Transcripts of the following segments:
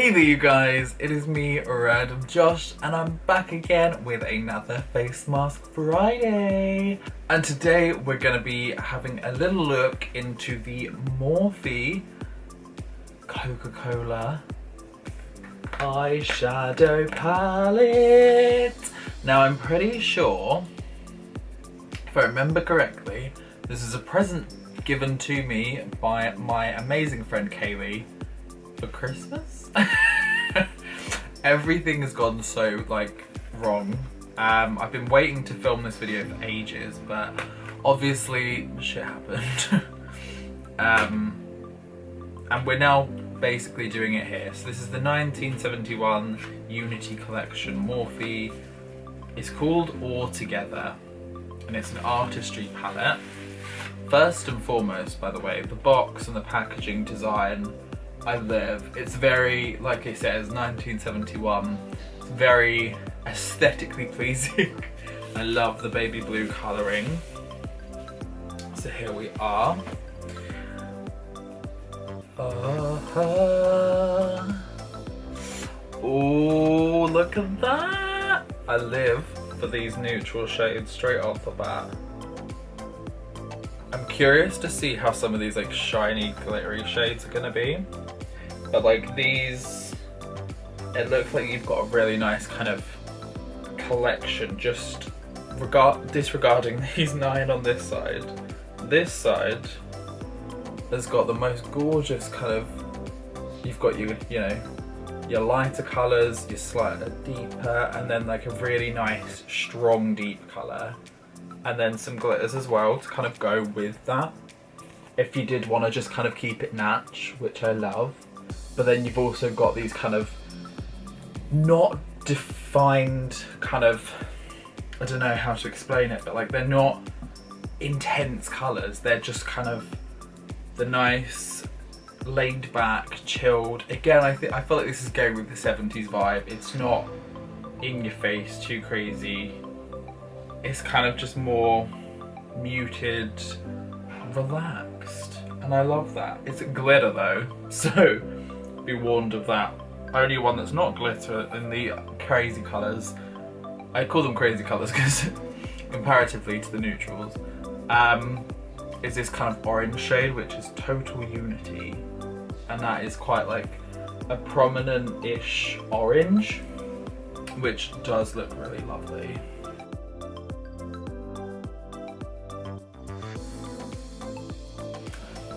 Hey there you guys, it is me, RandomJosh, and I'm back again with another Face Mask Friday. And today we're going to be having a little look into the Morphe Coca-Cola eyeshadow palette. Now I'm pretty sure, if I remember correctly, this is a present given to me by my amazing friend Kaylee for Christmas. Everything has gone so wrong. I've been waiting to film this video for ages, but obviously shit happened. And we're now basically doing it here. So this is the 1971 Unity Collection Morphe. It's called All Together, and it's an artistry palette. First and foremost, by the way, the box and the packaging design, I live. It's very, like it says, 1971. It's very aesthetically pleasing. I love the baby blue colouring. So here we are. Oh, look at that! I live for these neutral shades straight off the bat. I'm curious to see how some of these shiny glittery shades are gonna be. But these, it looks like you've got a really nice kind of collection, just disregarding these 9 on this side. This side has got the most gorgeous kind of, you've got your lighter colours, your slightly deeper, and then a really nice strong deep colour. And then some glitters as well to kind of go with that, if you did want to just kind of keep it natch, which I love. But then you've also got these kind of not defined kind of, I don't know how to explain it, but they're not intense colours. They're just kind of the nice, laid back, chilled. Again, I feel like this is going with the 70s vibe. It's not in your face, too crazy. It's kind of just more muted, relaxed, and I love that. It's glitter though, so be warned of that. Only one that's not glitter in the crazy colours. I call them crazy colours because comparatively to the neutrals, is this kind of orange shade, which is Total Unity, and that is quite a prominent-ish orange, which does look really lovely.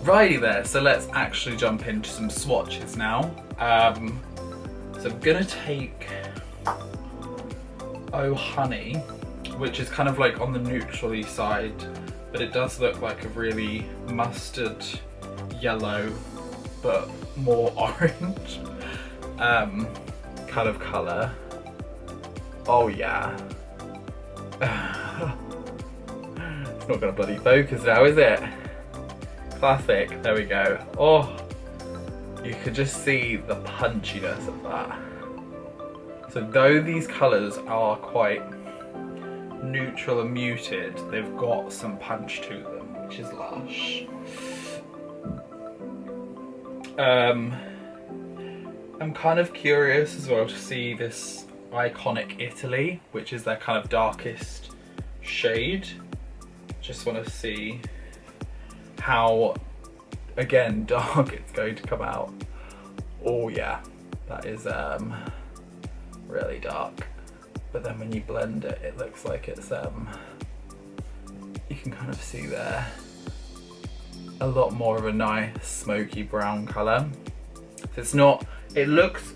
Righty there, so let's actually jump into some swatches now. So I'm gonna take Oh Honey, which is kind of on the neutrally side, but it does look like a really mustard yellow, but more orange kind of colour. Oh yeah. It's not gonna bloody focus now, is it? Classic, there we go. Oh, you could just see the punchiness of that. So though these colours are quite neutral and muted, they've got some punch to them, which is lush. I'm kind of curious as well to see this Iconic Italy, which is their kind of darkest shade. Just want to see how, again, dark it's going to come out. Oh yeah, that is really dark. But then when you blend it, it looks like it's you can kind of see there a lot more of a nice smoky brown colour. So it's not, it looks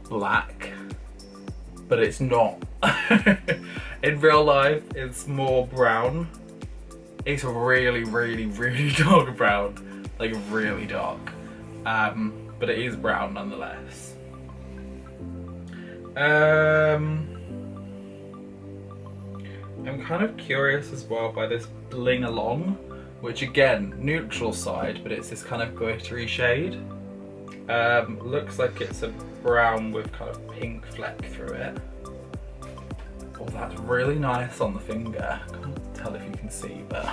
black, but it's not. In real life, it's more brown. It's really, really, really dark brown, really dark, but it is brown nonetheless. I'm kind of curious as well by this Bling Along, which again, neutral side, but it's this kind of glittery shade. Looks like it's a brown with kind of pink fleck through it. Oh, that's really nice on the finger. I can't tell if you can see, but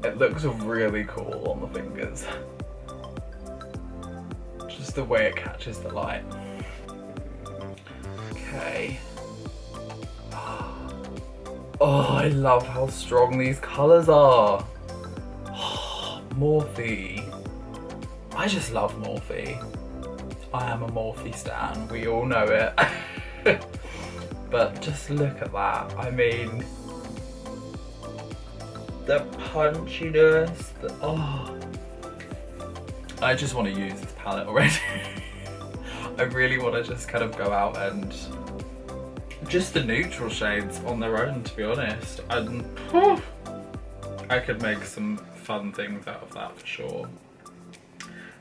it looks really cool on the fingers. Just just the way it catches the light. Okay. Oh, I love how strong these colours are. Oh, Morphe. I just love Morphe. I am a Morphe stan, we all know it. But just look at that. I mean, the punchiness, oh. I just want to use this palette already. I really want to just kind of go out and just the neutral shades on their own, to be honest. And I could make some fun things out of that for sure.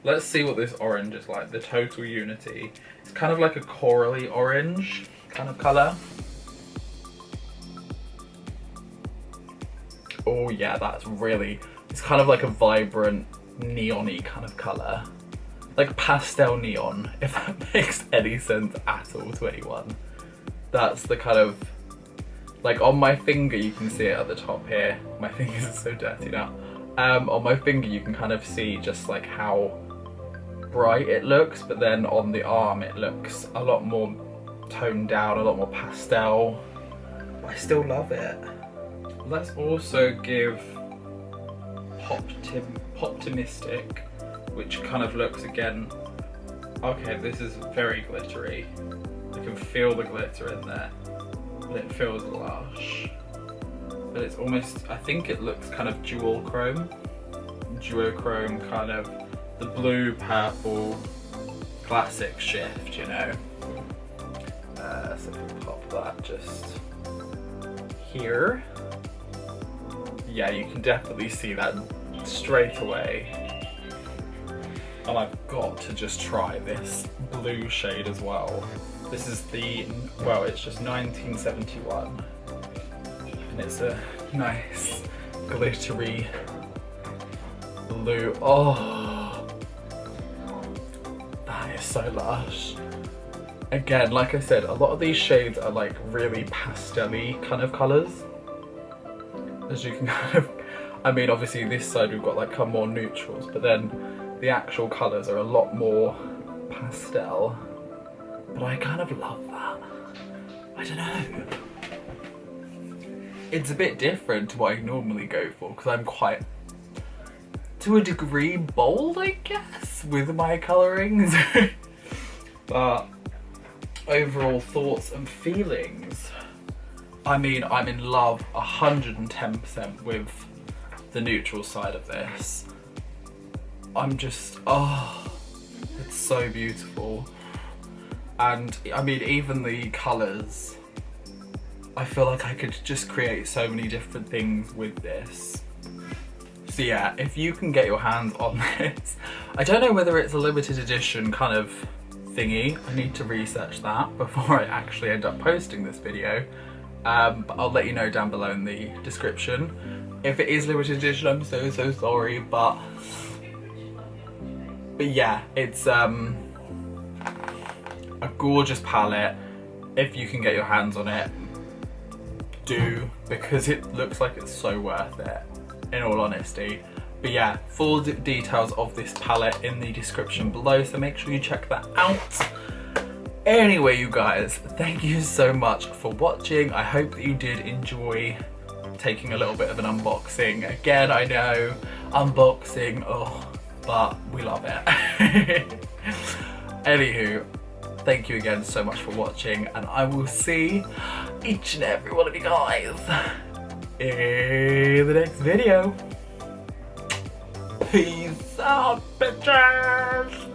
Let's see what this orange is like, the Total Unity. It's kind of like a corally orange kind of colour. Oh yeah, that's really, it's kind of like a vibrant neon-y kind of colour. Like pastel neon, if that makes any sense at all to anyone. That's the kind of, like on my finger you can see it at the top here. My fingers are so dirty now. On my finger you can kind of see just like how bright it looks, but then on the arm it looks a lot more toned down, a lot more pastel. I still love it. Let's also give Poptimistic, which kind of looks again, okay, this is very glittery. I can feel the glitter in there, but it feels lush. But it's almost, I think it looks kind of duochrome kind of, the blue, purple, classic shift, you know. So if we pop that just here. Yeah, you can definitely see that straight away. And I've got to just try this blue shade as well. This is the, well, it's just 1971. And it's a nice glittery blue. Oh, that is so lush. Again, like I said, a lot of these shades are like really pastel-y kind of colours. As you can kind of, I mean, obviously this side we've got like more neutrals, but then the actual colours are a lot more pastel. But I kind of love that. I don't know. It's a bit different to what I normally go for, because I'm quite, to a degree, bold, I guess, with my colourings. But overall thoughts and feelings. I mean, I'm in love 110% with the neutral side of this. I'm just, oh, it's so beautiful. And I mean, even the colours, I feel like I could just create so many different things with this. So yeah, if you can get your hands on this, I don't know whether it's a limited edition kind of thingy. I need to research that before I actually end up posting this video. But I'll let you know down below in the description. If it is limited edition, I'm so sorry, but yeah, it's a gorgeous palette. If you can get your hands on it, do, because it looks like it's so worth it, in all honesty. But yeah, full details of this palette in the description below, so make sure you check that out. Anyway, you guys, thank you so much for watching. I hope that you did enjoy taking a little bit of an unboxing. Again, I know, unboxing, oh, but we love it. Anywho, thank you again so much for watching, and I will see each and every one of you guys in the next video. Peace out, bitches!